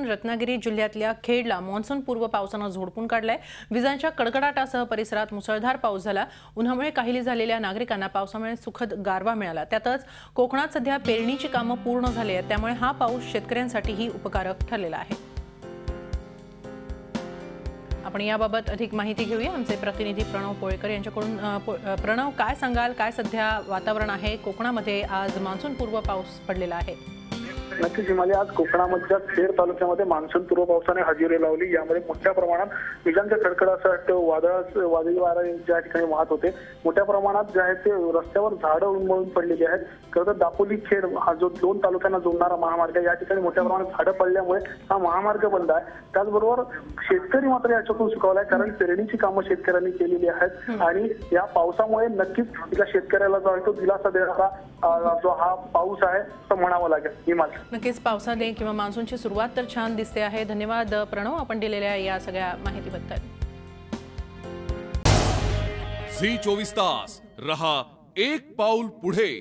रत्नागिरी जिल्ह्यातल्या खेडला मान्सून पूर्व पावसाने झोडपून काढलाय। विजांच्या कडकडाटासह परिसरात मुसळधार पाऊस झाला। उन्हामुळे काहिली झालेल्या नागरिकांना पावसामुळे सुखद गारवा मिळाला। त्यातच कोकणात सध्या पेरणीची कामे पूर्ण झाली आहेत, त्यामुळे हा पाऊस शेतकऱ्यांसाठीही उपकारक ठरलेला आहे। आपण याबाबत अधिक माहिती घेऊया आमचे प्रतिनिधी प्रणव पोळेकर यांच्याकडून। प्रणव, काय सांगाल, काय सध्या वातावरण आहे? कोकणामध्ये आज मान्सून पूर्व पाऊस पडलेला आहे। नक्कीच हिमालय आज कोकणामधल्या खेड तालुक्यामध्ये मान्सून पूर्व पावसाने हजेरी लावली। यामध्ये मोठ्या प्रमाणात विजांच्या कडकडाटासह वादळी वारे ज्या ठिकाणी वाहत होते, मोठ्या प्रमाणात जे आहे ते रस्त्यावर झाडं उन्मळून पडलेली आहेत। खरं तर दापोली खेड हा जो 2 तालुक्यांना जोडणारा महामार्ग आहे, या ठिकाणी मोठ्या प्रमाणात झाडं पडल्यामुळे हा महामार्ग बंद आहे। त्याचबरोबर शेतकरी मात्र याच्यातून सुखावलाय, कारण पेरणीची कामं शेतकऱ्यांनी केलेली आहेत आणि या पावसामुळे नक्कीच तिला शेतकऱ्याला जो आहे तो दिलासा देणारा जो हा पाऊस आहे तो म्हणावा लागेल। हिमालय नक्कीच पावसाने किंवा मान्सूनची सुरुवात तर छान दिसते आहे। धन्यवाद प्रणव, आपण दिलेल्या या सगळ्या माहितीबद्दल। झी 24 तास रहा एक पाऊल पुढे।